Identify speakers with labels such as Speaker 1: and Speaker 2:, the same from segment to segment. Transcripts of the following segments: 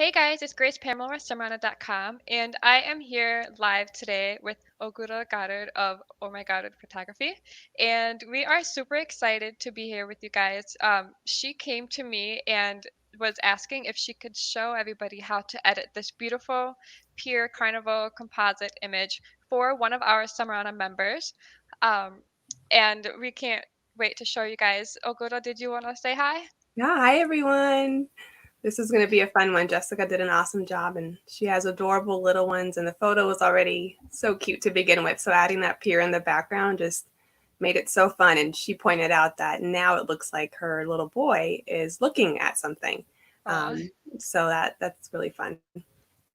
Speaker 1: Hey guys, it's Grace Pamela with Summerana.com, and I am here live today with Olguta Goddard of Oh My Goddard Photography, and we are super excited to be here with you guys. She came to me and was asking if she could show everybody how to edit this beautiful pier carnival composite image for one of our Summerana members, um, and we can't wait to show you guys. Olguta, did you want to say hi?
Speaker 2: Yeah, hi everyone. This is going to be a fun one. Jessica did an awesome job and she has adorable little ones and the photo was already so cute to begin with. So adding that pier in the background just made it so fun, and she pointed out that now it looks like her little boy is looking at something.
Speaker 1: Aw.
Speaker 2: So that's really fun.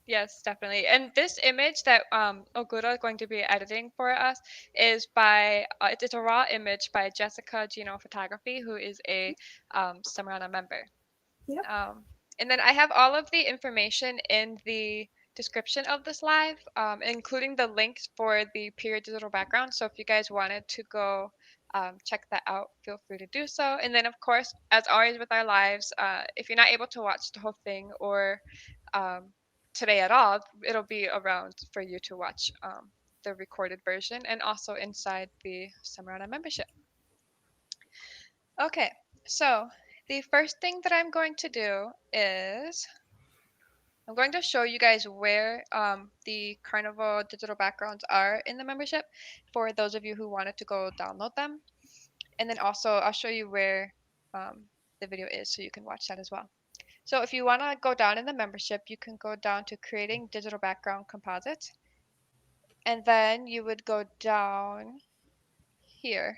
Speaker 1: Yes, definitely. And this image that Ogura is going to be editing for us is by it's a raw image by Jessica Geno Photography, who is a Summerana member.
Speaker 2: Yep.
Speaker 1: Um, and then I have all of the information in the description of this live, including the links for the period digital background. So if you guys wanted to go check that out, feel free to do so. And then, of course, as always with our lives, if you're not able to watch the whole thing or um, today at all, it'll be around for you to watch the recorded version and also inside the Summerana membership. Okay, so the first thing that I'm going to do is I'm going to show you guys where the Carnival digital backgrounds are in the membership for those of you who wanted to go download them. And then also I'll show you where the video is so you can watch that as well. So if you want to go down in the membership, you can go down to creating digital background composites. And then you would go down here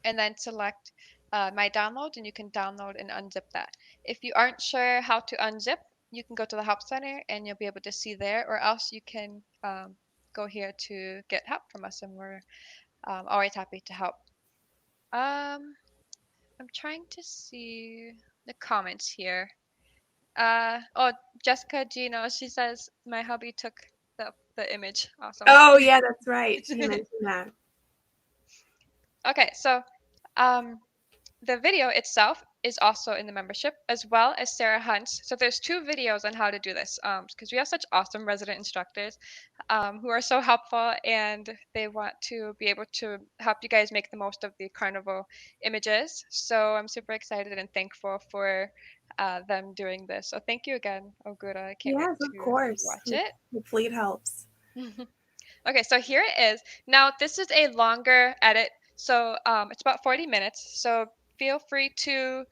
Speaker 1: and then select my downloads, and you can download and unzip that. If you aren't sure how to unzip, you can go to the help center and you'll be able to see there, or else you can go here to get help from us, and we're always happy to help. Um, I'm trying to see the comments here. Oh, Jessica Geno, she says my hubby took the image. Awesome.
Speaker 2: Oh, yeah, that's right. She mentioned that.
Speaker 1: Okay, so um, the video itself is also in the membership, as well as Sarah Hunt's. So there's two videos on how to do this, because we have such awesome resident instructors who are so helpful, and they want to be able to help you guys make the most of the carnival images. So I'm super excited and thankful for them doing this. So thank you again, Ogura. I can't wait
Speaker 2: Yes, of
Speaker 1: to
Speaker 2: course.
Speaker 1: watch it.
Speaker 2: Hopefully it helps.
Speaker 1: Okay, so here it is. Now, this is a longer edit, so it's about 40 minutes. So feel free to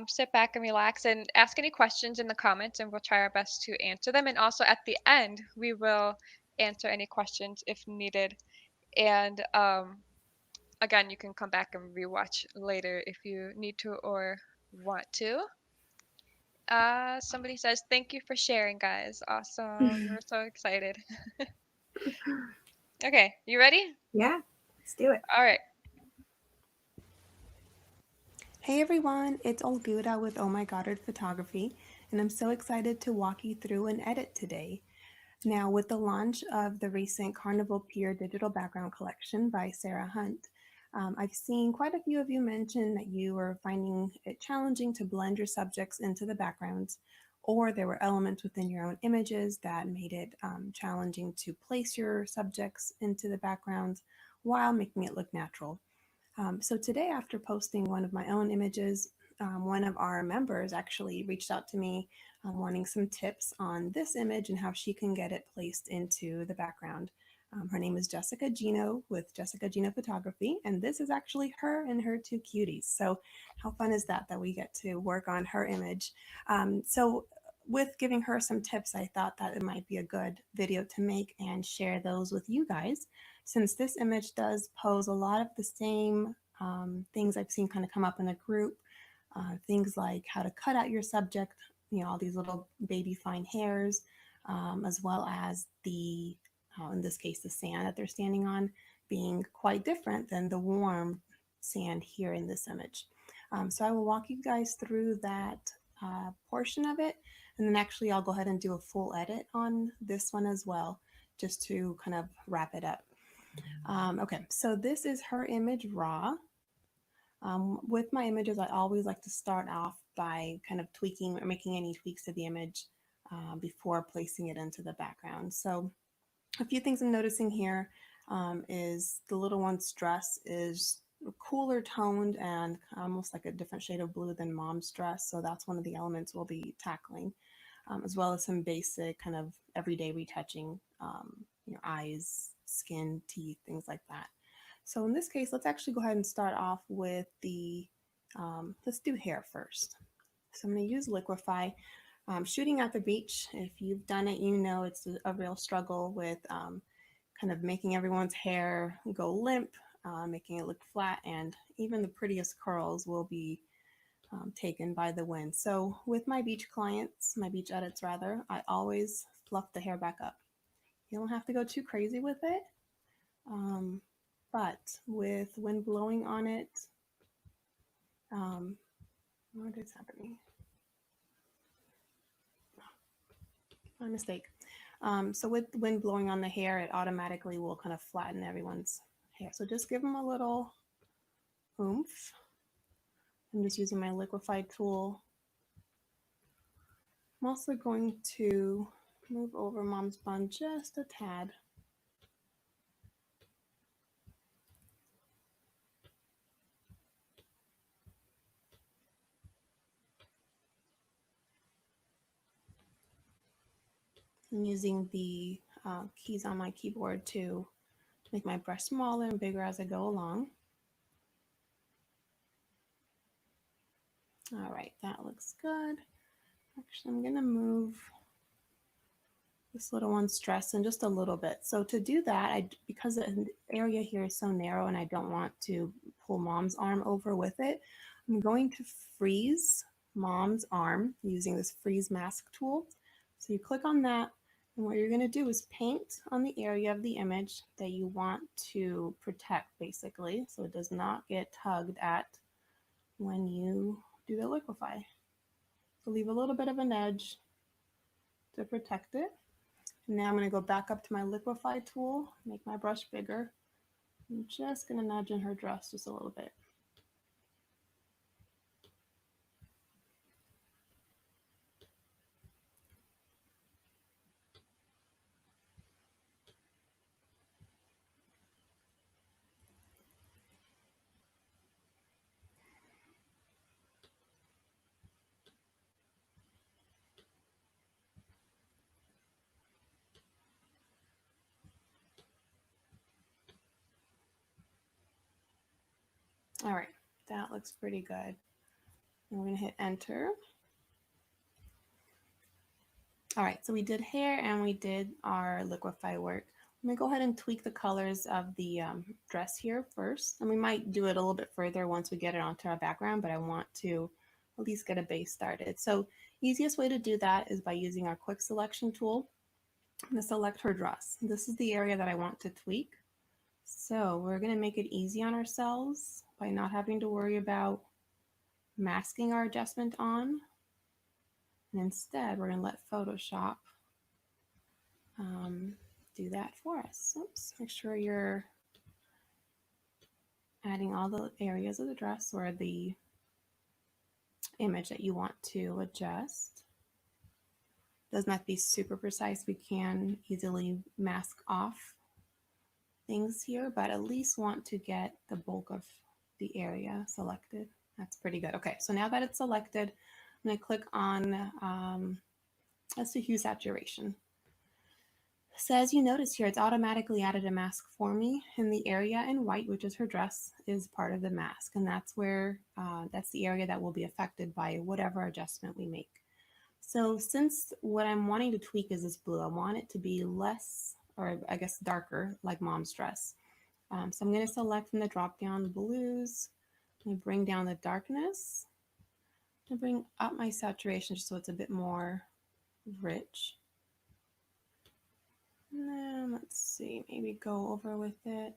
Speaker 1: sit back and relax and ask any questions in the comments, and we'll try our best to answer them. And also at the end, we will answer any questions if needed. And again, you can come back and rewatch later if you need to or want to. Somebody says, thank you for sharing, guys. Awesome. We're so excited. Okay, you ready?
Speaker 2: Yeah, let's do it.
Speaker 1: All right.
Speaker 3: Hey everyone, it's Olguta with Oh My Goddard Photography, and I'm so excited to walk you through an edit today. Now, with the launch of the recent Carnival Pier Digital Background Collection by Sarah Hunt, I've seen quite a few of you mention that you were finding it challenging to blend your subjects into the backgrounds, or there were elements within your own images that made it challenging to place your subjects into the backgrounds while making it look natural. So today, after posting one of my own images, one of our members actually reached out to me wanting some tips on this image and how she can get it placed into the background. Her name is Jessica Geno with Jessica Geno Photography, and this is actually her and her two cuties. So how fun is that we get to work on her image? So with giving her some tips, I thought that it might be a good video to make and share those with you guys, since this image does pose a lot of the same things I've seen kind of come up in the group. Things like how to cut out your subject, all these little baby fine hairs, as well as in this case, the sand that they're standing on being quite different than the warm sand here in this image. So I will walk you guys through that portion of it, and then actually I'll go ahead and do a full edit on this one as well, just to kind of wrap it up. Okay, so this is her image raw. With my images, I always like to start off by kind of tweaking or making any tweaks to the image before placing it into the background. So a few things I'm noticing here is the little one's dress is cooler toned and almost like a different shade of blue than mom's dress. So that's one of the elements we'll be tackling, as well as some basic kind of everyday retouching, eyes, skin, teeth, things like that. So in this case, let's actually go ahead and start off with let's do hair first. So I'm going to use Liquify. Shooting at the beach, if you've done it, you know it's a real struggle with kind of making everyone's hair go limp, making it look flat, and even the prettiest curls will be taken by the wind. So with my beach clients, my beach edits rather, I always fluff the hair back up. You don't have to go too crazy with it, but with wind blowing on it, what is happening? My mistake. So with wind blowing on the hair, it automatically will kind of flatten everyone's hair. So just give them a little oomph. I'm just using my liquefied tool. I'm also going to move over mom's bun just a tad. I'm using the keys on my keyboard to make my brush smaller and bigger as I go along. All right, that looks good. Actually, I'm gonna move this little one's dress in just a little bit. So to do that, because the area here is so narrow and I don't want to pull mom's arm over with it, I'm going to freeze mom's arm using this freeze mask tool. So you click on that, and what you're going to do is paint on the area of the image that you want to protect, basically, so it does not get tugged at when you do the liquify. So leave a little bit of an edge to protect it. And now I'm going to go back up to my liquify tool, make my brush bigger. I'm just going to nudge in her dress just a little bit. All right, that looks pretty good. And we're going to hit enter. All right, so we did hair and we did our liquify work. I'm going to go ahead and tweak the colors of the dress here first. And we might do it a little bit further once we get it onto our background, but I want to at least get a base started. So easiest way to do that is by using our quick selection tool. I'm going to select her dress. This is the area that I want to tweak. So we're going to make it easy on ourselves by not having to worry about masking our adjustment on. And instead, we're going to let Photoshop do that for us. Oops, make sure you're adding all the areas of the dress or the image that you want to adjust. Doesn't have to be super precise. We can easily mask off things here, but at least want to get the bulk of the area selected. That's pretty good. Okay, so now that it's selected, I'm going to click on, let's do hue saturation. So as you notice here, it's automatically added a mask for me, and the area in white, which is her dress, is part of the mask, and that's where that's the area that will be affected by whatever adjustment we make. So since what I'm wanting to tweak is this blue, I want it to be less, or I guess darker, like mom's dress. So I'm going to select from the drop down blues. I'm going to bring down the darkness. I'm going to bring up my saturation just so it's a bit more rich. And then let's see, maybe go over with it.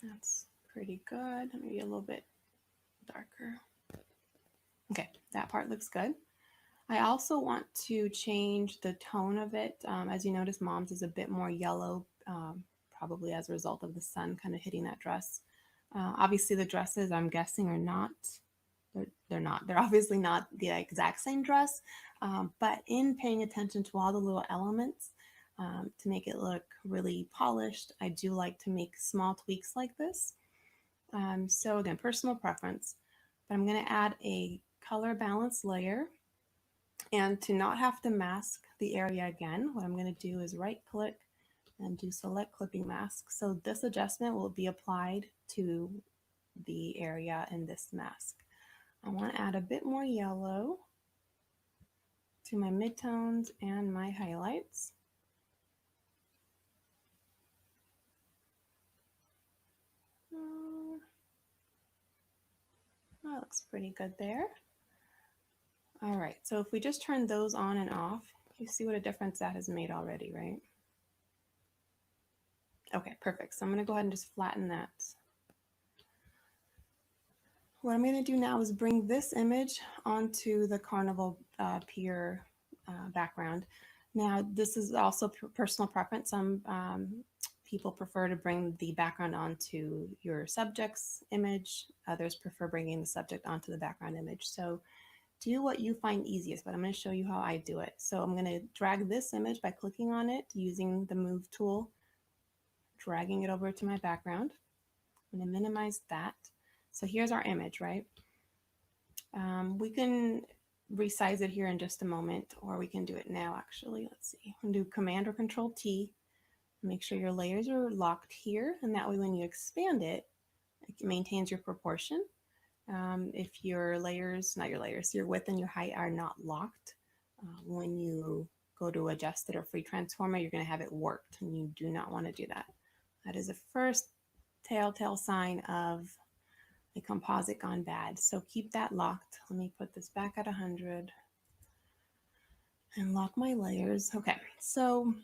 Speaker 3: That's pretty good. Maybe a little bit darker. Okay, that part looks good. I also want to change the tone of it. As you notice, mom's is a bit more yellow, probably as a result of the sun kind of hitting that dress. Obviously, the dresses, I'm guessing, are not. They're not. They're obviously not the exact same dress, but in paying attention to all the little elements to make it look really polished, I do like to make small tweaks like this. So again, personal preference, but I'm going to add a color balance layer. And to not have to mask the area again, what I'm going to do is right click and do select clipping mask. So this adjustment will be applied to the area in this mask. I want to add a bit more yellow to my midtones and my highlights. That looks pretty good there. All right, so if we just turn those on and off, you see what a difference that has made already, right? Okay, perfect. So I'm going to go ahead and just flatten that. What I'm going to do now is bring this image onto the carnival pier background. Now, this is also personal preference. Some people prefer to bring the background onto your subject's image. Others prefer bringing the subject onto the background image. So do what you find easiest, but I'm going to show you how I do it. So I'm going to drag this image by clicking on it using the move tool, dragging it over to my background. I'm going to minimize that. So here's our image, right? We can resize it here in just a moment, or we can do it now, actually. Let's see. I'm going to do Command or Control T. Make sure your layers are locked here, and that way when you expand it, it maintains your proportion. If your layers, not your layers, your width and your height are not locked, when you go to adjust it or free transform it, you're going to have it warped, and you do not want to do that. That is the first telltale sign of a composite gone bad. So keep that locked. Let me put this back at 100 and lock my layers. Okay, so I'm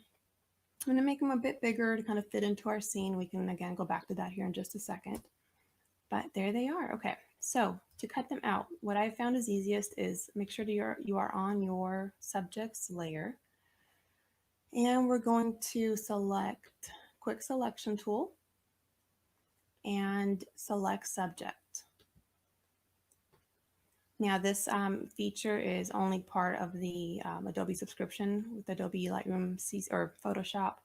Speaker 3: going to make them a bit bigger to kind of fit into our scene. We can again go back to that here in just a second. But there they are. Okay, so to cut them out, what I found is easiest is make sure you are on your subject's layer. And we're going to select Quick Selection Tool and select Subject. Now this feature is only part of the Adobe subscription with Adobe Lightroom or Photoshop.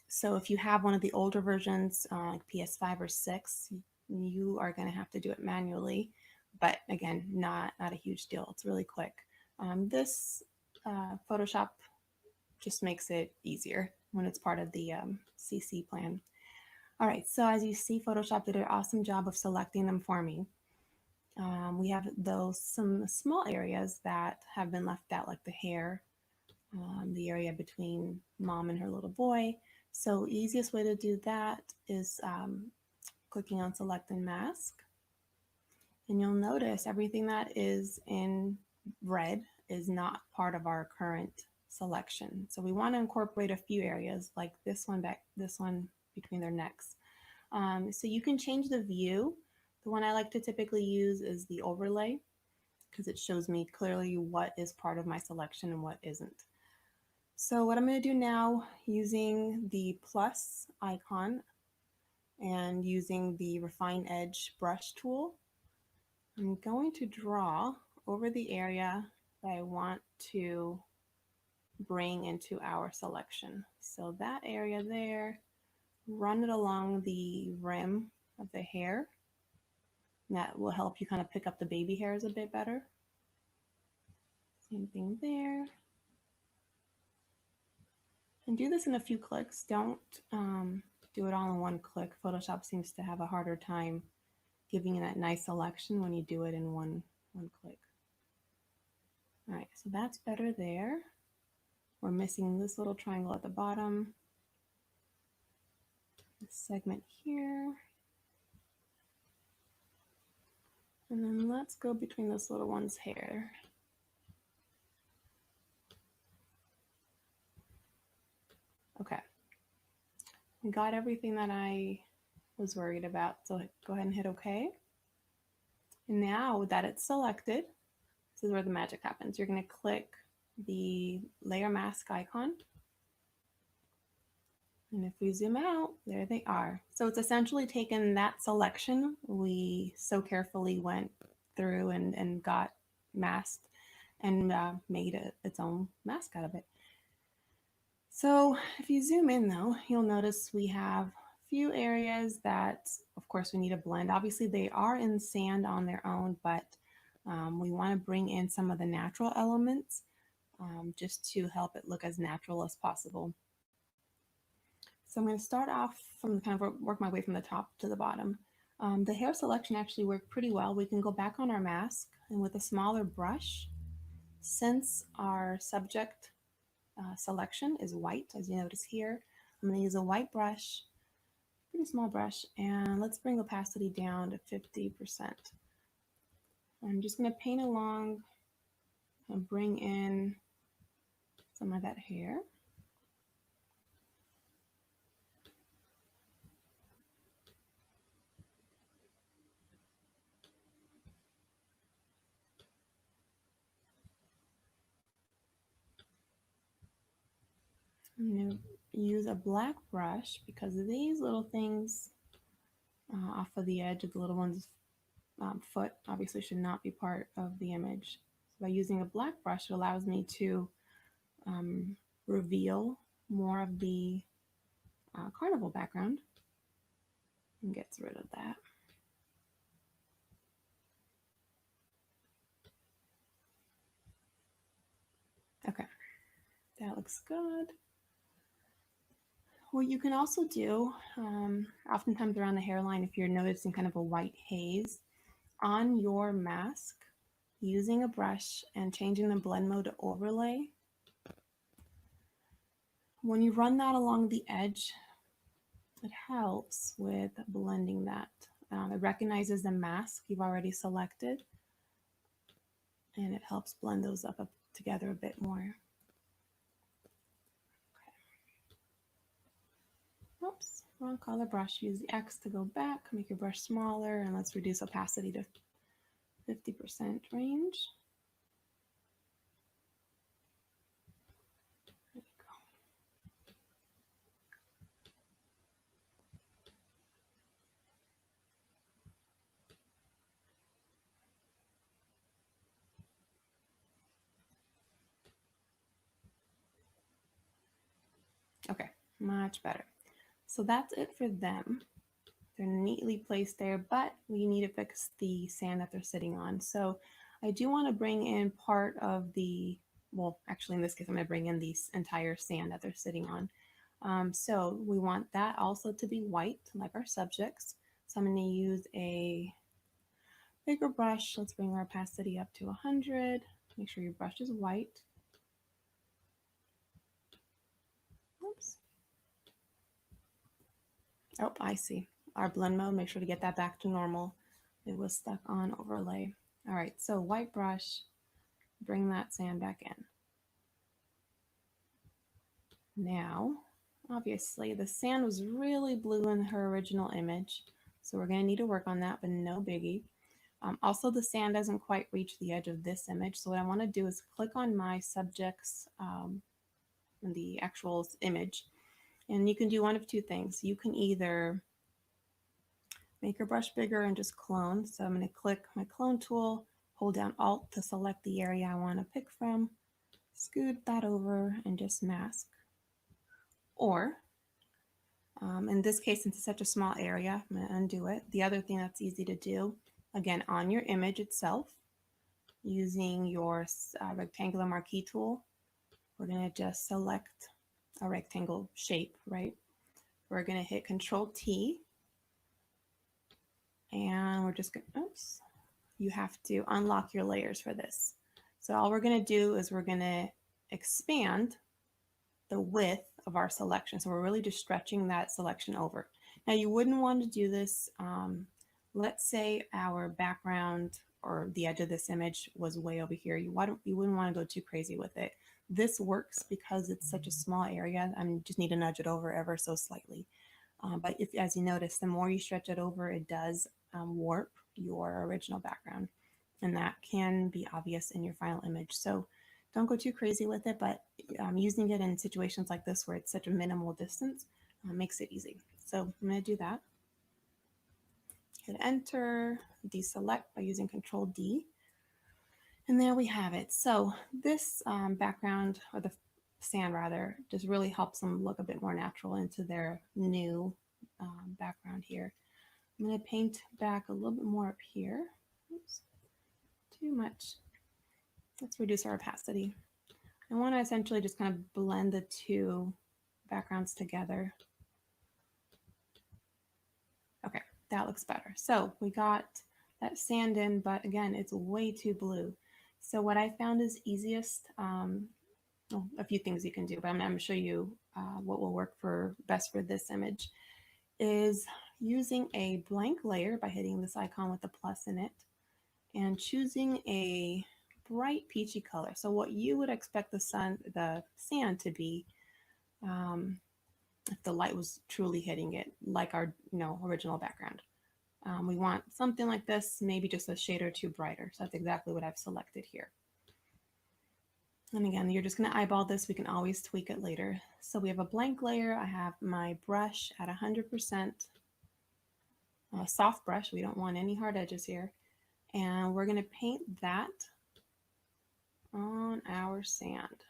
Speaker 3: So if you have one of the older versions, like PS5 or 6, you are going to have to do it manually. But again, not a huge deal. It's really quick. This Photoshop just makes it easier when it's part of the CC plan. All right, so as you see, Photoshop did an awesome job of selecting them for me. We have some small areas that have been left out, like the hair, the area between mom and her little boy. So easiest way to do that is clicking on Select and Mask. And you'll notice everything that is in red is not part of our current selection. So we want to incorporate a few areas like this one between their necks. So you can change the view. The one I like to typically use is the overlay because it shows me clearly what is part of my selection and what isn't. So what I'm going to do now, using the plus icon and using the Refine Edge brush tool, I'm going to draw over the area that I want to bring into our selection. So that area there, run it along the rim of the hair. That will help you kind of pick up the baby hairs a bit better. Same thing there. And do this in a few clicks. Don't do it all in one click. Photoshop seems to have a harder time giving you that nice selection when you do it in one click. All right, so that's better there. We're missing this little triangle at the bottom. This segment here. And then let's go between this little one's hair. Okay. I got everything that I was worried about, so go ahead and hit OK. And now that it's selected, this is where the magic happens. You're going to click the layer mask icon. And if we zoom out, there they are. So it's essentially taken that selection we so carefully went through and got masked and made its own mask out of it. So if you zoom in though, you'll notice we have a few areas that of course we need to blend. Obviously they are in sand on their own, but we want to bring in some of the natural elements just to help it look as natural as possible. So I'm going to start off from kind of work my way from the top to the bottom. The hair selection actually worked pretty well. We can go back on our mask and with a smaller brush, since our subject selection is white, as you notice here, I'm going to use a white brush, pretty small brush, and let's bring opacity down to 50%. I'm just going to paint along and bring in some of that hair. I'm going to use a black brush because these little things off of the edge of the little one's foot obviously should not be part of the image. So by using a black brush, it allows me to reveal more of the carnival background and gets rid of that. Okay, that looks good. What you can also do, oftentimes around the hairline, if you're noticing kind of a white haze, on your mask, using a brush and changing the blend mode to overlay, when you run that along the edge, it helps with blending that. It recognizes the mask you've already selected, and it helps blend those up together a bit more. Okay. Oops, wrong color brush. Use the X to go back, make your brush smaller, and let's reduce opacity to 50% range. There you go. Okay, much better. So that's it for them. They're neatly placed there, but we need to fix the sand that they're sitting on. So I do want to bring in part of the, well, actually in this case, I'm going to bring in the entire sand that they're sitting on. So we want that also to be white, like our subjects. So I'm going to use a bigger brush. Let's bring our opacity up to 100. Make sure your brush is white. Oops. Oh, I see. Our blend mode, make sure to get that back to normal. It was stuck on overlay. All right, so white brush, bring that sand back in. Now, obviously the sand was really blue in her original image, so we're gonna need to work on that, but no biggie. Also, the sand doesn't quite reach the edge of this image, so what I wanna do is click on my subjects in the actual image, and you can do one of two things. You can either make your brush bigger and just clone. So I'm going to click my clone tool, hold down Alt to select the area I want to pick from, scoot that over and just mask. Or in this case, since it's such a small area, I'm going to undo it. The other thing that's easy to do, again, on your image itself, using your rectangular marquee tool, we're going to just select a rectangle shape, right? We're going to hit Control T, and we're just going to, oops, you have to unlock your layers for this. So all we're going to do is we're going to expand the width of our selection. So we're really just stretching that selection over. Now you wouldn't want to do this. Let's say our background or the edge of this image was way over here. You wouldn't want to go too crazy with it. This works because it's such a small area. I just need to nudge it over ever so slightly. But if, as you notice, the more you stretch it over, it does warp your original background. And that can be obvious in your final image. So don't go too crazy with it, but using it in situations like this where it's such a minimal distance, makes it easy. So I'm going to do that. Hit enter, deselect by using Control D. And there we have it. So this background, or the sand rather, just really helps them look a bit more natural into their new background here. I'm going to paint back a little bit more up here. Oops, too much. Let's reduce our opacity. I want to essentially just kind of blend the two backgrounds together. Okay, that looks better. So we got that sand in, but again, it's way too blue. So what I found is easiest, well, a few things you can do, but I'm going to show you what will work for best for this image, is using a blank layer by hitting this icon with the plus in it and choosing a bright peachy color. So what you would expect the sand to be if the light was truly hitting it, like our original background. We want something like this, maybe just a shade or two brighter. So that's exactly what I've selected here. And again, you're just going to eyeball this. We can always tweak it later. So we have a blank layer. I have my brush at 100%, soft brush. We don't want any hard edges here. And we're going to paint that on our sand.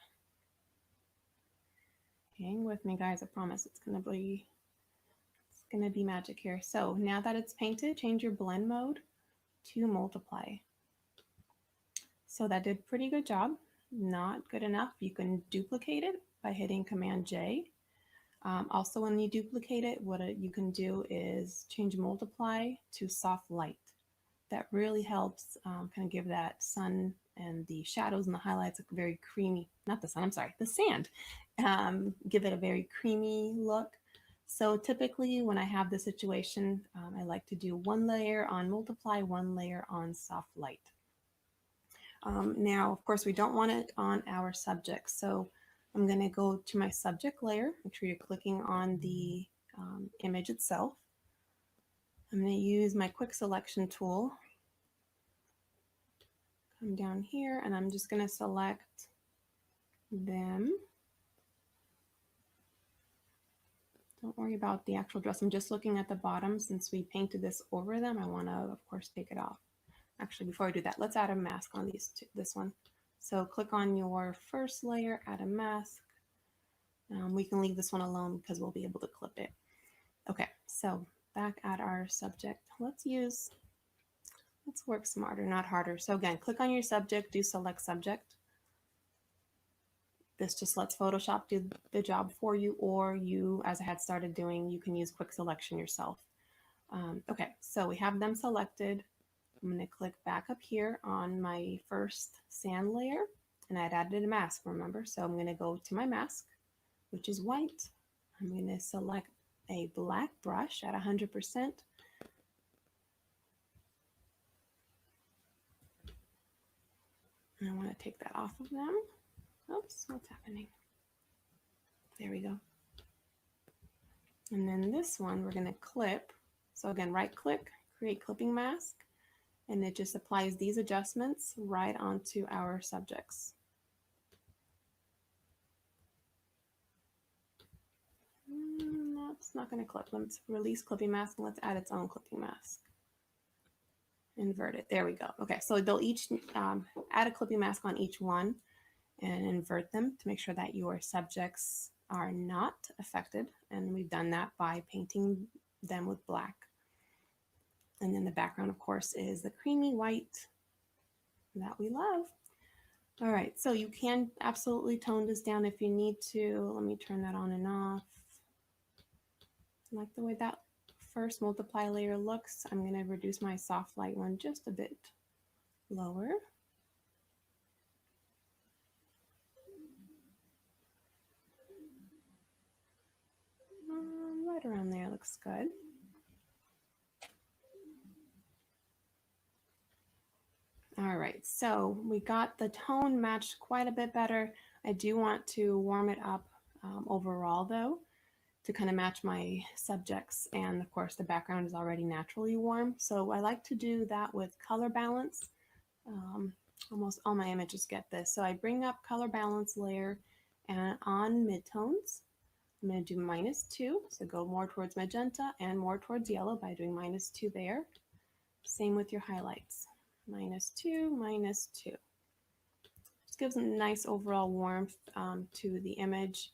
Speaker 3: Hang with me, guys. I promise it's going to be magic here. So now that it's painted, change your blend mode to multiply. So that did a pretty good job. Not good enough. You can duplicate it by hitting Command J. Also, when you duplicate it, what you can do is change multiply to soft light. That really helps kind of give that sun and the shadows and the highlights a very creamy, not the sun, I'm sorry, the sand. Give it a very creamy look. So typically when I have this situation, I like to do one layer on multiply, one layer on soft light. Now, of course, we don't want it on our subject. So I'm going to go to my subject layer. Make sure you're clicking on the image itself. I'm going to use my quick selection tool. Come down here and I'm just going to select them. Don't worry about the actual dress. I'm just looking at the bottom. Since we painted this over them, I want to, of course, take it off. Actually, before I do that, let's add a mask on this one. So click on your first layer, add a mask. We can leave this one alone because we'll be able to clip it. Okay, so back at our subject. Let's work smarter, not harder. So again, click on your subject, do select subject. This just lets Photoshop do the job for you, or you, as I had started doing, you can use quick selection yourself. Okay, so we have them selected. I'm going to click back up here on my first sand layer, and I'd added a mask, remember? So I'm going to go to my mask, which is white. I'm going to select a black brush at 100%. And I want to take that off of them. Oops, what's happening? There we go. And then this one, we're going to clip. So again, right click, create clipping mask. And it just applies these adjustments right onto our subjects. No, it's not going to clip. Let's release clipping mask and let's add its own clipping mask. Invert it. There we go. Okay, so they'll each add a clipping mask on each one and invert them to make sure that your subjects are not affected. And we've done that by painting them with black. And then the background, of course, is the creamy white that we love. All right, so you can absolutely tone this down if you need to. Let me turn that on and off. I like the way that first multiply layer looks. I'm going to reduce my soft light one just a bit lower. Right around there looks good. All right, so we got the tone matched quite a bit better. I do want to warm it up overall though, to kind of match my subjects. And of course the background is already naturally warm. So I like to do that with color balance. Almost all my images get this. So I bring up color balance layer and on midtones, I'm going to do -2, so go more towards magenta and more towards yellow by doing -2 there. Same with your highlights, -2, -2. Just gives a nice overall warmth to the image.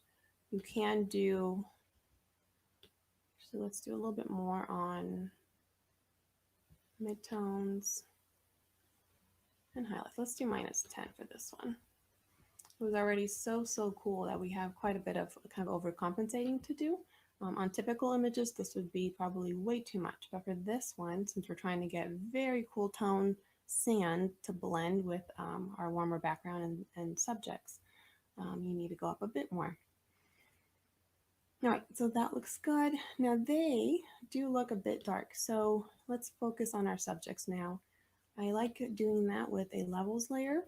Speaker 3: You can do, so let's do a little bit more on midtones and highlights. Let's do -10 for this one. It was already so cool that we have quite a bit of kind of overcompensating to do. On typical images, this would be probably way too much, but for this one, since we're trying to get very cool tone sand to blend with our warmer background and subjects, you need to go up a bit more. All right, so that looks good. Now they do look a bit dark, so let's focus on our subjects now. I like doing that with a levels layer.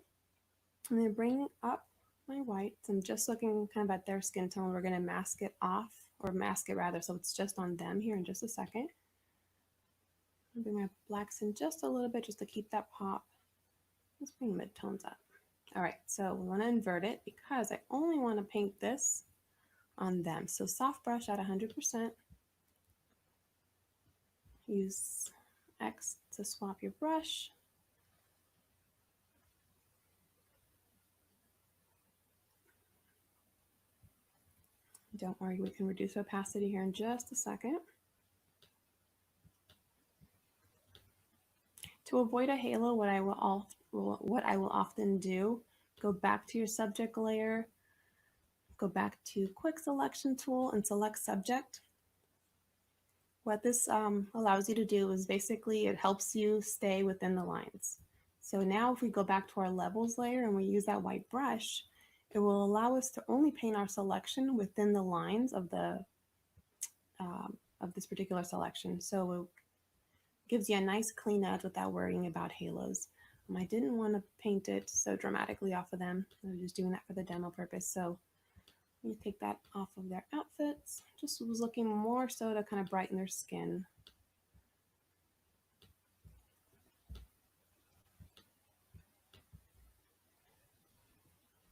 Speaker 3: I'm going to bring up my whites. I'm just looking kind of at their skin tone. We're going to mask it off, or mask it rather, so it's just on them here in just a second. I'll bring my blacks in just a little bit just to keep that pop. Let's bring midtones up. All right, so we want to invert it because I only want to paint this on them. So soft brush at 100%. Use X to swap your brush. Don't worry, we can reduce opacity here in just a second. To avoid a halo, what I will often do, go back to your subject layer, go back to quick selection tool and select subject. What this allows you to do is basically it helps you stay within the lines. So now if we go back to our levels layer and we use that white brush, it will allow us to only paint our selection within the lines of this particular selection. So it gives you a nice clean edge without worrying about halos. I didn't want to paint it so dramatically off of them. I was just doing that for the demo purpose. So let me take that off of their outfits. Just was looking more so to kind of brighten their skin.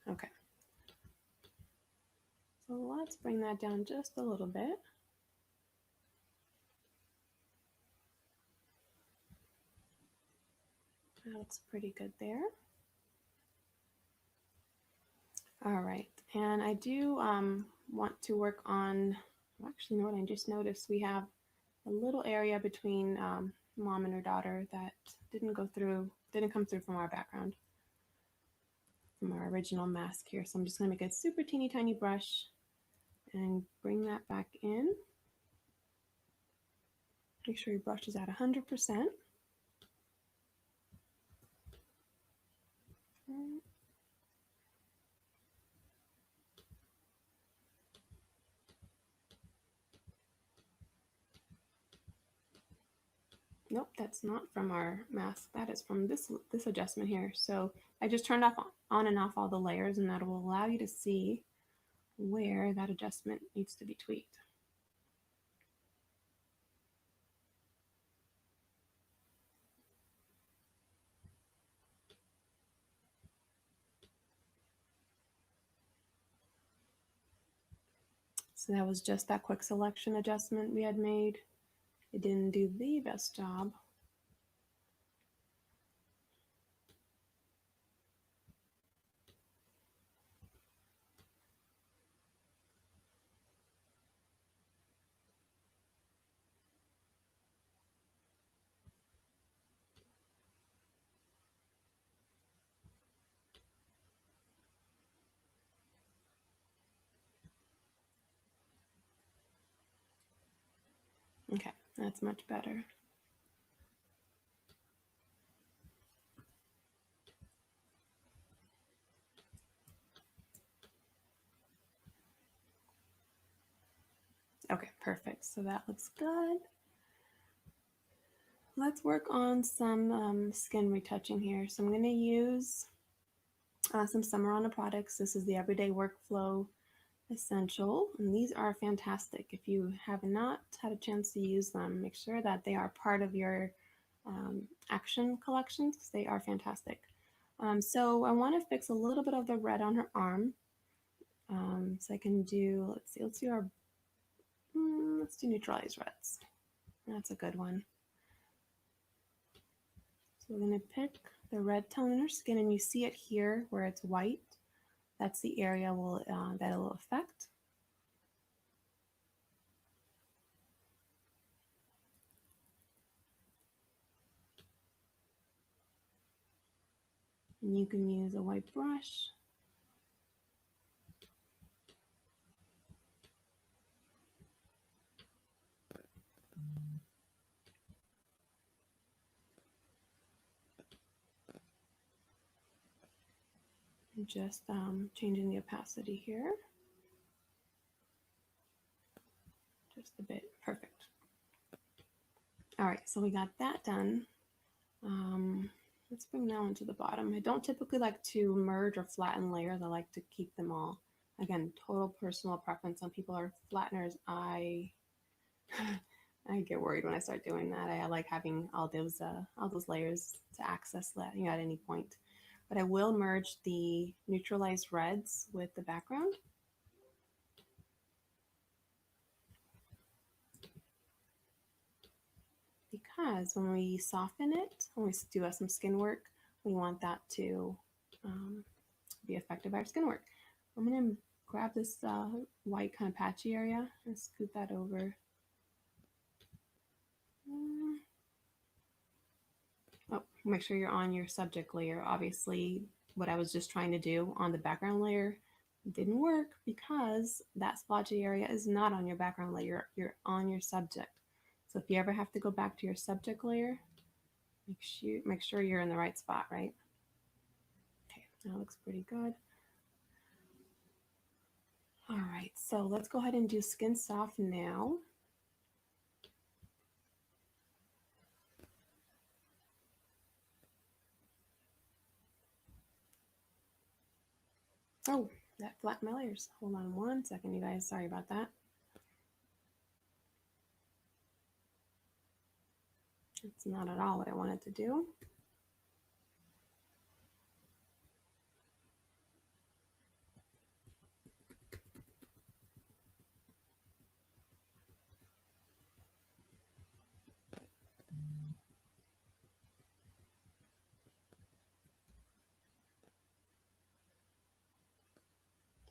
Speaker 3: Okay. So let's bring that down just a little bit. That looks pretty good there. All right, and I do want to work on, actually, you know what, I just noticed we have a little area between mom and her daughter that didn't come through from our background, from our original mask here. So I'm just gonna make a super teeny tiny brush and bring that back in. Make sure your brush is at 100%. Nope, that's not from our mask. That is from this adjustment here. So I just turned off on and off all the layers, and that will allow you to see where that adjustment needs to be tweaked. So that was just that quick selection adjustment we had made. It didn't do the best job. Okay, that's much better. Okay, perfect. So that looks good. Let's work on some skin retouching here. So I'm going to use some Summerana products. This is the Everyday Workflow Essential, and these are fantastic. If you have not had a chance to use them, make sure that they are part of your action collections. They are fantastic. So I want to fix a little bit of the red on her arm. So I can do, let's do our, let's do neutralized reds. That's a good one. So we're going to pick the red tone in our skin, and you see it here where it's white. That's the area that it will affect. And you can use a white brush. And just changing the opacity here. Just a bit. Perfect. All right, so we got that done. Let's bring that one to the bottom. I don't typically like to merge or flatten layers. I like to keep them all. Again, total personal preference. Some people are flatteners. I get worried when I start doing that. I like having all those layers to access at any point. But I will merge the neutralized reds with the background. Because when we soften it, when we do some skin work, we want that to be affected by our skin work. I'm going to grab this white kind of patchy area and scoot that over. Oh, make sure you're on your subject layer. Obviously, what I was just trying to do on the background layer didn't work because that splotchy area is not on your background layer. You're on your subject. So if you ever have to go back to your subject layer, make sure you're in the right spot, right? Okay, that looks pretty good. All right, so let's go ahead and do Skin Soft now. Oh, that flattened my layers. Hold on one second, you guys. Sorry about that. It's not at all what I wanted to do.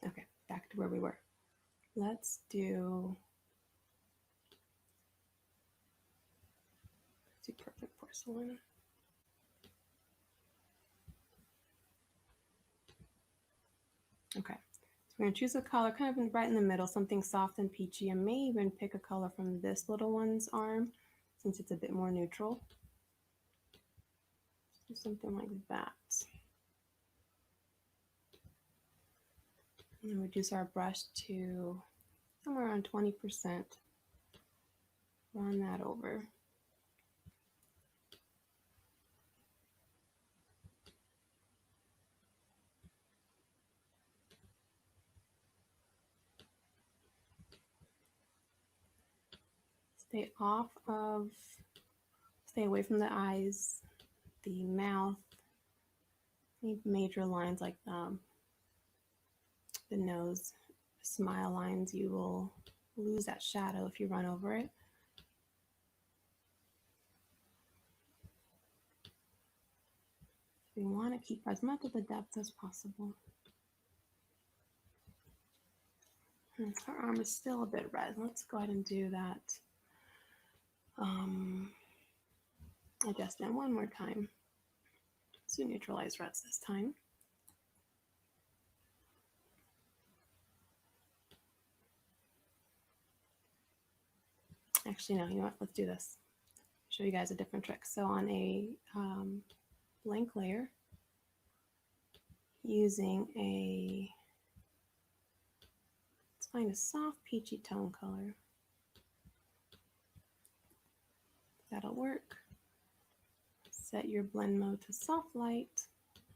Speaker 3: Okay, back to where we were. Let's do Perfect Porcelain. Okay, so we're going to choose a color kind of right in the middle, something soft and peachy. I may even pick a color from this little one's arm since it's a bit more neutral. Do something like that. And reduce our brush to somewhere around 20%. Run that over. Stay away from the eyes, the mouth, any major lines like the nose, smile lines. You will lose that shadow if you run over it. We want to keep as much of the depth as possible. Her arm is still a bit red. Let's go ahead and do that. Adjust it one more time. Let's do neutralized reds this time. Actually, no, you know what? Let's do this. Show you guys a different trick. So on a blank layer, using let's find a soft peachy tone color. That'll work. Set your blend mode to soft light.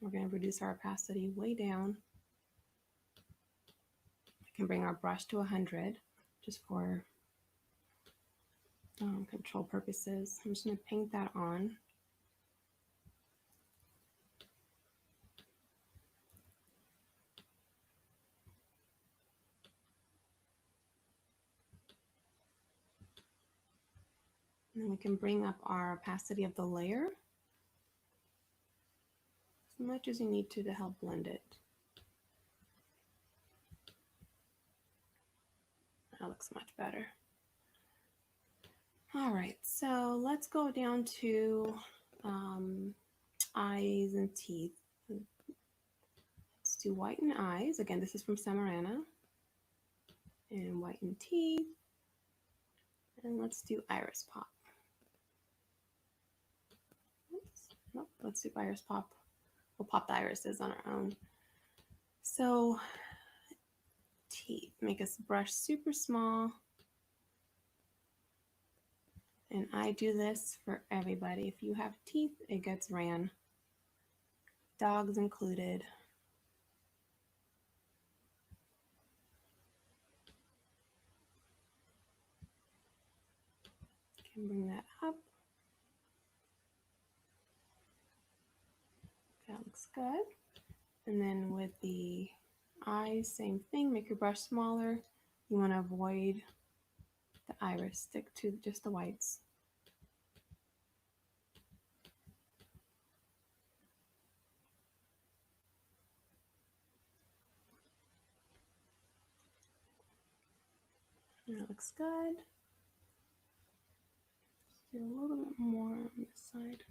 Speaker 3: We're going to reduce our opacity way down. We can bring our brush to 100 just for control purposes. I'm just going to paint that on. And then we can bring up our opacity of the layer as much as you need to help blend it. That looks much better. All right, so let's go down to eyes and teeth. Let's do whiten eyes. Again, this is from Summerana. And whiten teeth. And let's do iris pop. Oops. Nope, let's do iris pop. We'll pop the irises on our own. So teeth, make us brush super small. And I do this for everybody. If you have teeth, it gets ran. Dogs included. Can bring that up. That looks good. And then with the eyes, same thing. Make your brush smaller. You want to avoid the iris. Stick to just the whites. That looks good. Just do a little bit more on this side.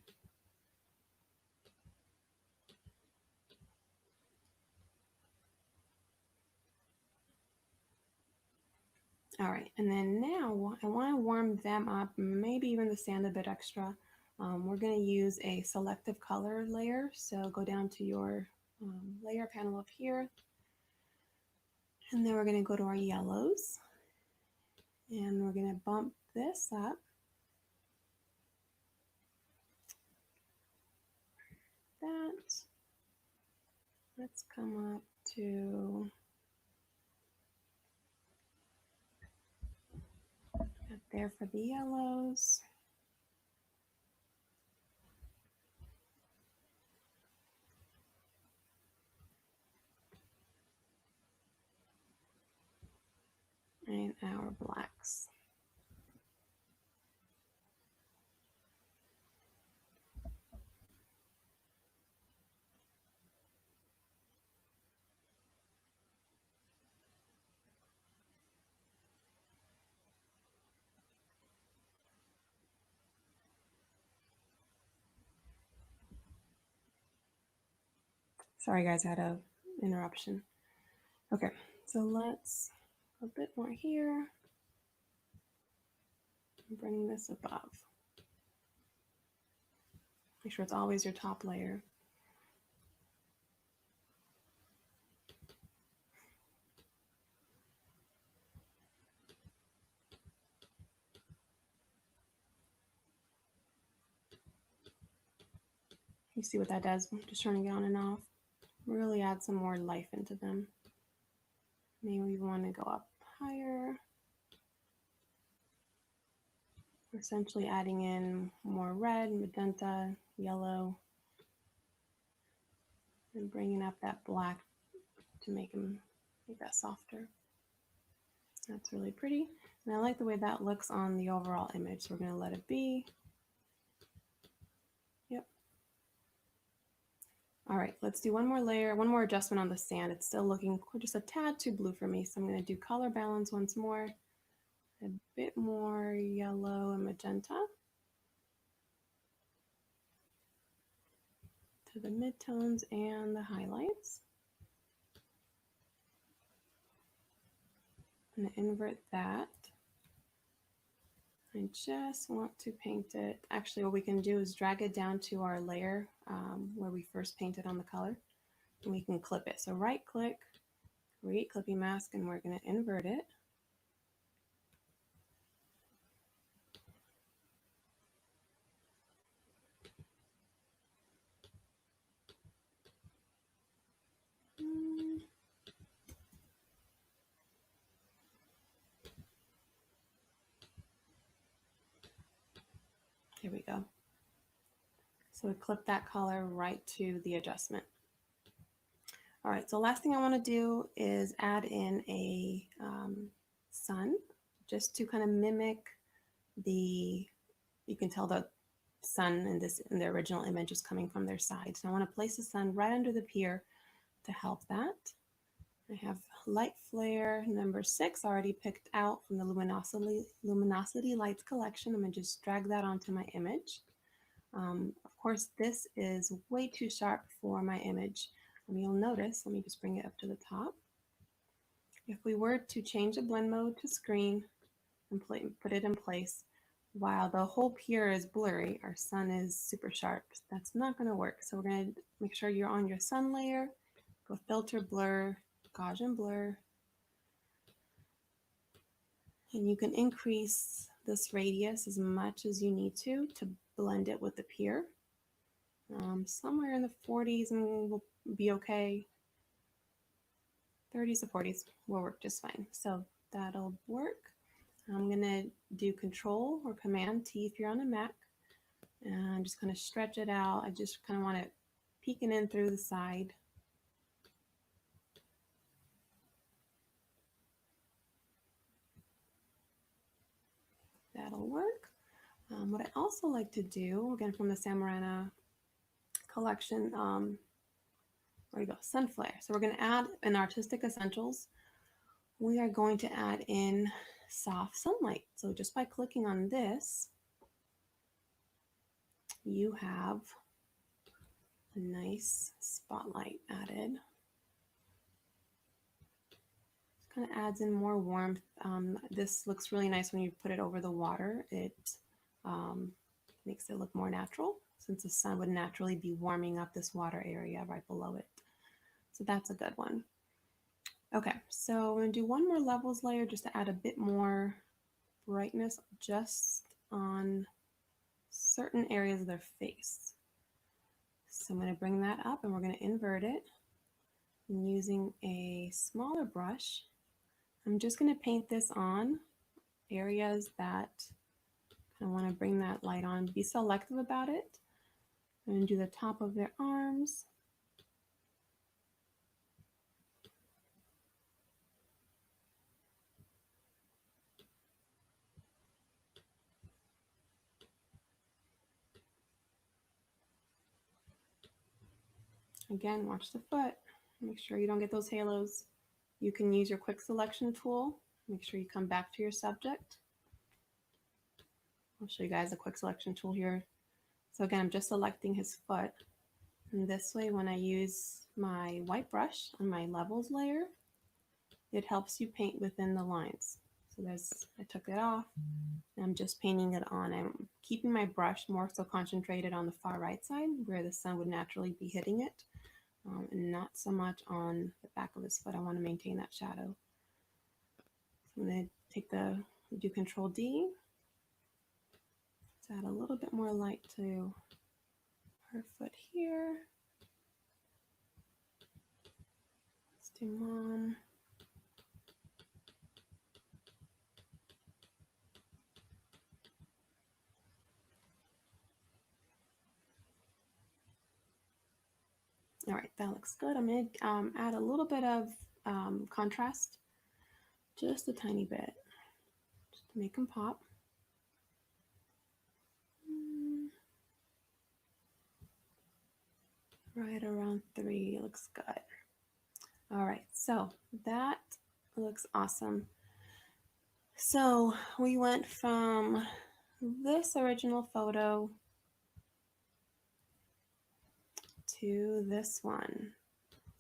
Speaker 3: All right, and then now I want to warm them up, maybe even the sand a bit extra. We're going to use a selective color layer. So go down to your layer panel up here. And then we're going to go to our yellows. And we're going to bump this up. That. Let's come up to up there for the yellows. And our blacks. Sorry guys, I had an interruption. Okay, so let's a bit more here. Bring this above. Make sure it's always your top layer. You see what that does? Just turning it on and off. Really add some more life into them. Maybe we want to go up higher. We're essentially adding in more red, magenta, yellow, and bringing up that black to make that softer. That's really pretty. And I like the way that looks on the overall image. So we're going to let it be. Yep. All right, let's do one more layer, one more adjustment on the sand. It's still looking just a tad too blue for me. So I'm going to do color balance once more. A bit more yellow and magenta to the midtones and the highlights. I'm going to invert that. I just want to paint it. Actually, what we can do is drag it down to our layer where we first painted on the color, and we can clip it. So right click, create clipping mask, and we're going to invert it. Here we go. So we clip that color right to the adjustment. All right, so last thing I want to do is add in a sun, just to kind of mimic the you can tell the sun in the original image is coming from their side. So I want to place the sun right under the pier to help that. I have light flare number 6 already picked out from the luminosity lights collection. I'm going to just drag that onto my image. Of course, this is way too sharp for my image. You'll notice, let me just bring it up to the top. If we were to change the blend mode to screen and put it in place, while the whole pier is blurry, our sun is super sharp. That's not going to work. So we're going to make sure you're on your sun layer, go filter, blur, Gaussian blur, and you can increase this radius as much as you need to blend it with the pier. Somewhere in the 40s and we'll be okay. 30s to 40s will work just fine. So that'll work. I'm going to do Control or Command T if you're on a Mac. And I'm just going to stretch it out. I just kind of want it peeking in through the side. That'll work. What I also like to do, again from the Summerana collection, where you go, Sun Flare. So we're going to add in Artistic Essentials, we are going to add in soft sunlight. So just by clicking on this, you have a nice spotlight added. Kind of adds in more warmth. This looks really nice when you put it over the water. It makes it look more natural since the sun would naturally be warming up this water area right below it. So that's a good one. Okay, so we're going to do one more levels layer just to add a bit more brightness just on certain areas of their face. So I'm going to bring that up and we're going to invert it. And using a smaller brush, I'm just going to paint this on areas that I want to bring that light on. Be selective about it. I'm going to do the top of their arms. Again, watch the foot. Make sure you don't get those halos. You can use your quick selection tool. Make sure you come back to your subject. I'll show you guys a quick selection tool here. So again, I'm just selecting his foot. And this way, when I use my white brush on my levels layer, it helps you paint within the lines. So I took it off and I'm just painting it on. I'm keeping my brush more so concentrated on the far right side where the sun would naturally be hitting it, and not so much on the back of his foot. I want to maintain that shadow. So I'm going to do Control D. Let's add a little bit more light to her foot here. Let's do Mom. All right, that looks good. I'm going to add a little bit of contrast, just a tiny bit, just to make them pop. Right around 3 looks good. All right, so that looks awesome. So we went from this original photo to this one.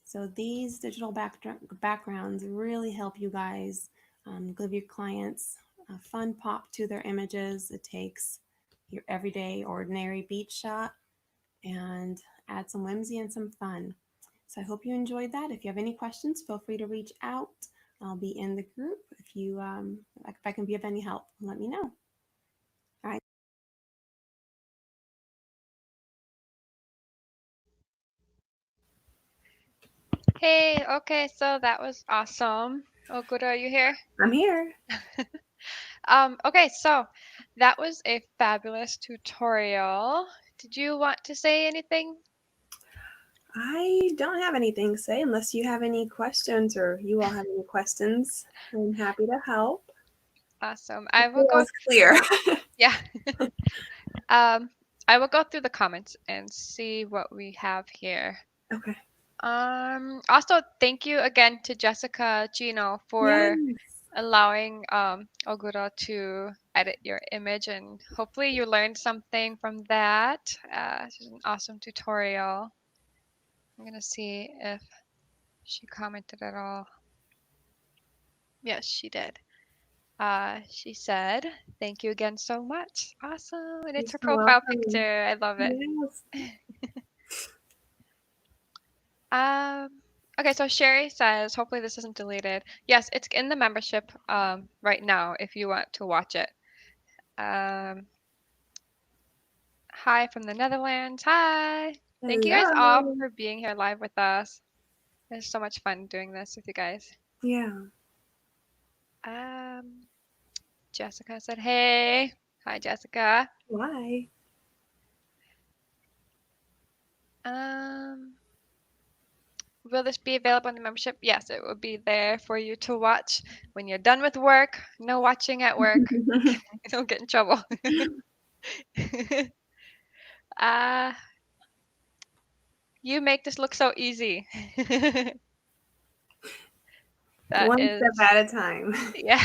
Speaker 3: So these digital backgrounds really help you guys give your clients a fun pop to their images. It takes your everyday, ordinary beach shot and add some whimsy and some fun. So I hope you enjoyed that. If you have any questions, feel free to reach out. I'll be in the group. If I can be of any help, let me know. All right.
Speaker 1: Hey, okay, so that was awesome. Olguta, are you here?
Speaker 2: I'm here.
Speaker 1: Okay, so that was a fabulous tutorial. Did you want to say anything?
Speaker 2: I don't have anything to say unless you have any questions or you all have any questions. I'm happy to help.
Speaker 1: Awesome. I will
Speaker 2: It
Speaker 1: go.
Speaker 2: was clear.
Speaker 1: Yeah. Um, I will go through the comments and see what we have here.
Speaker 2: Okay.
Speaker 1: Also, thank you again to Jessica Geno for
Speaker 2: Yes.
Speaker 1: allowing Olguta to edit your image, and hopefully you learned something from that. This is an awesome tutorial. I'm gonna see if she commented at all. Yes, she did. She said, "Thank you again so much. Awesome." And
Speaker 2: You're
Speaker 1: it's her
Speaker 2: so
Speaker 1: profile
Speaker 2: welcome.
Speaker 1: picture. I love it.
Speaker 2: Yes.
Speaker 1: Um, okay, so Sherry says, hopefully this isn't deleted. Yes, it's in the membership right now if you want to watch it. Um, Hi from the Netherlands. Hi. Thank you guys all
Speaker 2: Hello.
Speaker 1: for being here live with us. It's so much fun doing this with you guys.
Speaker 2: Yeah.
Speaker 1: Um, Jessica said, hey. Hi, Jessica.
Speaker 2: Why?
Speaker 1: Um, will this be available in the membership? Yes, it will be there for you to watch when you're done with work. No watching at work. Don't get in trouble. uh, you make this look so easy. That
Speaker 2: One step
Speaker 1: is,
Speaker 2: at a time.
Speaker 1: yeah.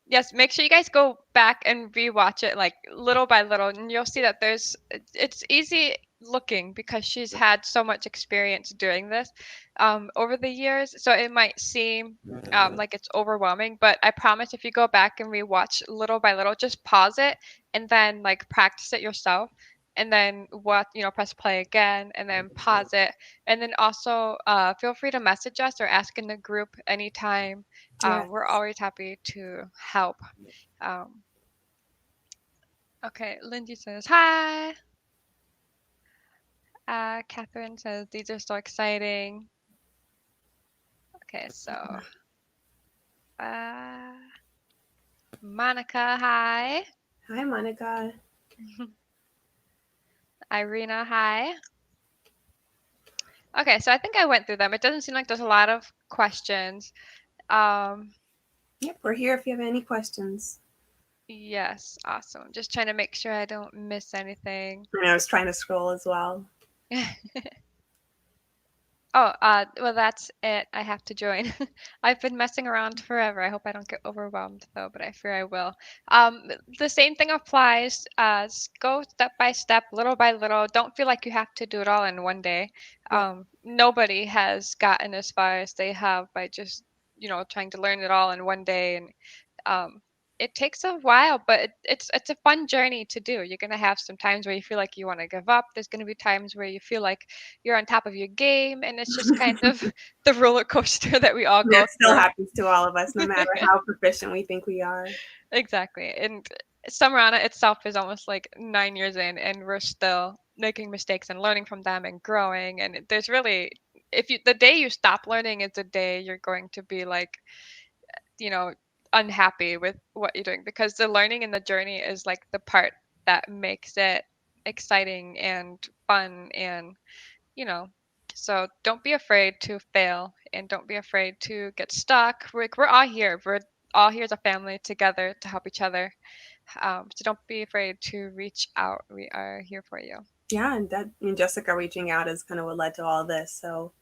Speaker 1: Yes, make sure you guys go back and rewatch it like little by little, and you'll see that it's easy looking because she's had so much experience doing this over the years. So it might seem like it's overwhelming, but I promise if you go back and rewatch little by little, just pause it and then like practice it yourself. And then press play again and then pause it. And then also feel free to message us or ask in the group anytime.
Speaker 2: Yeah.
Speaker 1: We're always happy to help. Um, okay, Lindsay says hi. Catherine says these are so exciting. Okay, so uh, Monica, hi.
Speaker 2: Hi, Monica.
Speaker 1: Irina, hi. Okay, so I think I went through them. It doesn't seem like there's a lot of questions. Um,
Speaker 2: Yep, we're here if you have any questions.
Speaker 1: yes, awesome. Just trying to make sure I don't miss anything.
Speaker 2: And I was trying to scroll as well.
Speaker 1: Oh, well, that's it. I have to join. I've been messing around forever. I hope I don't get overwhelmed though, but I fear I will. The same thing applies. Go step by step, little by little. Don't feel like you have to do it all in one day.
Speaker 2: Yeah.
Speaker 1: Nobody has gotten as far as they have by just, trying to learn it all in one day. And um, it takes a while, but it's a fun journey to do. You're gonna have some times where you feel like you want to give up. There's gonna be times where you feel like you're on top of your game, and it's just kind of the roller coaster that we all
Speaker 2: That
Speaker 1: go
Speaker 2: still
Speaker 1: through.
Speaker 2: happens to all of us, no matter how proficient we think we are.
Speaker 1: Exactly. And Summerana itself is almost like 9 years in, and we're still making mistakes and learning from them and growing. And there's really, if you the day you stop learning is the day you're going to be like, you know, unhappy with what you're doing, because the learning and the journey is like the part that makes it exciting and fun. And you know so don't be afraid to fail, and don't be afraid to get stuck. We're all here. We're all here as a family together to help each other. So don't be afraid to reach out. We are here for you.
Speaker 2: Yeah, and Jessica reaching out is kind of what led to all this. So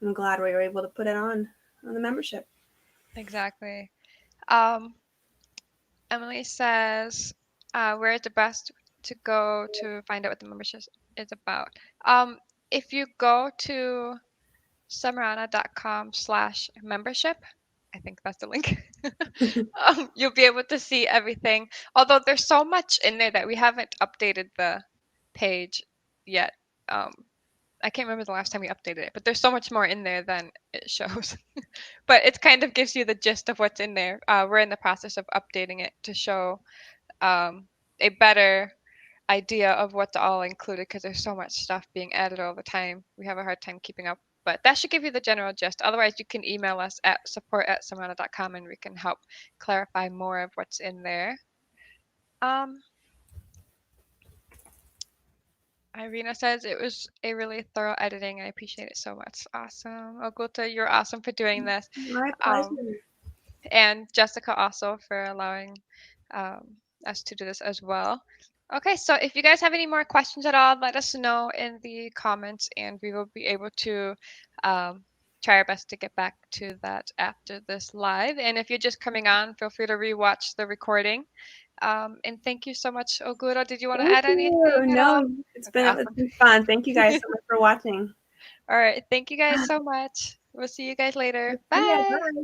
Speaker 2: I'm glad we were able to put it on the membership.
Speaker 1: Exactly. um, Emily says, where is the best to go to find out what the membership is about? If you go to summerana.com/membership, I think that's the link. You'll be able to see everything. Although there's so much in there that we haven't updated the page yet. Um, I can't remember the last time we updated it, but there's so much more in there than it shows. But it kind of gives you the gist of what's in there. We're in the process of updating it to show a better idea of what's all included, because there's so much stuff being added all the time. We have a hard time keeping up. But that should give you the general gist. Otherwise, you can email us at support@summerana.com and we can help clarify more of what's in there. Um, Irina says it was a really thorough editing. I appreciate it so much. Awesome. Ogulta, you're awesome for doing this.
Speaker 2: My
Speaker 1: Um,
Speaker 2: pleasure.
Speaker 1: and Jessica also for allowing us to do this as well. Okay, so if you guys have any more questions at all, let us know in the comments, and we will be able to try our best to get back to that after this live. And if you're just coming on, feel free to rewatch the recording. And thank you so much, Ogura. Did you want to
Speaker 2: Thank
Speaker 1: add
Speaker 2: you.
Speaker 1: anything at all?
Speaker 2: No,
Speaker 1: Okay,
Speaker 2: it's
Speaker 1: awesome.
Speaker 2: been fun. Thank you guys so much for watching.
Speaker 1: All right, thank you guys so much. We'll see you guys later.
Speaker 2: See ya.
Speaker 1: Bye.
Speaker 2: Bye.